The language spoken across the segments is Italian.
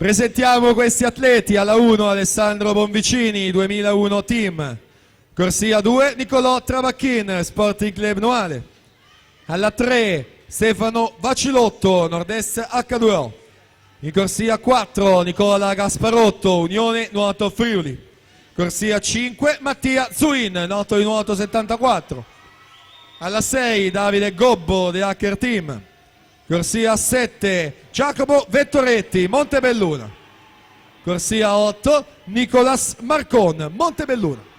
Presentiamo questi atleti. Alla 1 Alessandro Bonvicini, 2001 team. Corsia 2 Nicolò Travacchin, Sporting Club Noale. Alla 3 Stefano Vacilotto, Nord-Est H2O. In corsia 4 Nicola Gasparotto, Unione Nuoto Friuli. Corsia 5 Mattia Zuin, noto di nuoto 74. Alla 6 Davide Gobbo, The Hacker Team. Corsia 7 Giacomo Vettoretti, Montebelluna. Corsia 8 Nicolas Marcon, Montebelluna.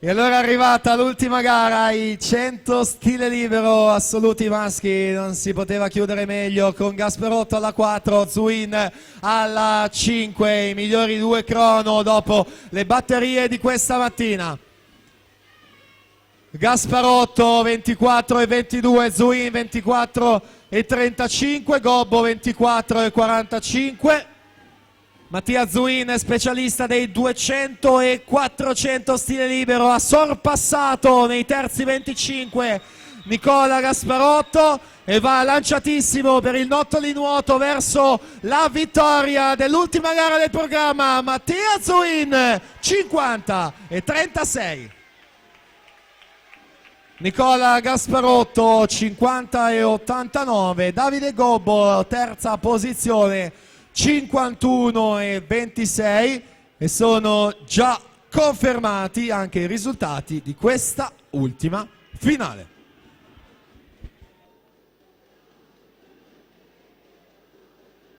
E allora è arrivata l'ultima gara, i 100 stile libero assoluti maschi, non si poteva chiudere meglio con Gasparotto alla 4, Zuin alla 5, i migliori due crono dopo le batterie di questa mattina. Gasparotto 24 e 22, Zuin 24 e 35, Gobbo 24 e 45. Mattia Zuin, specialista dei 200 e 400 stile libero, ha sorpassato nei terzi 25 Nicola Gasparotto e va lanciatissimo per il notto di nuoto verso la vittoria dell'ultima gara del programma. Mattia Zuin 50 e 36. Nicola Gasparotto 50 e 89. Davide Gobbo terza posizione 51 e 26 e sono già confermati anche i risultati di questa ultima finale.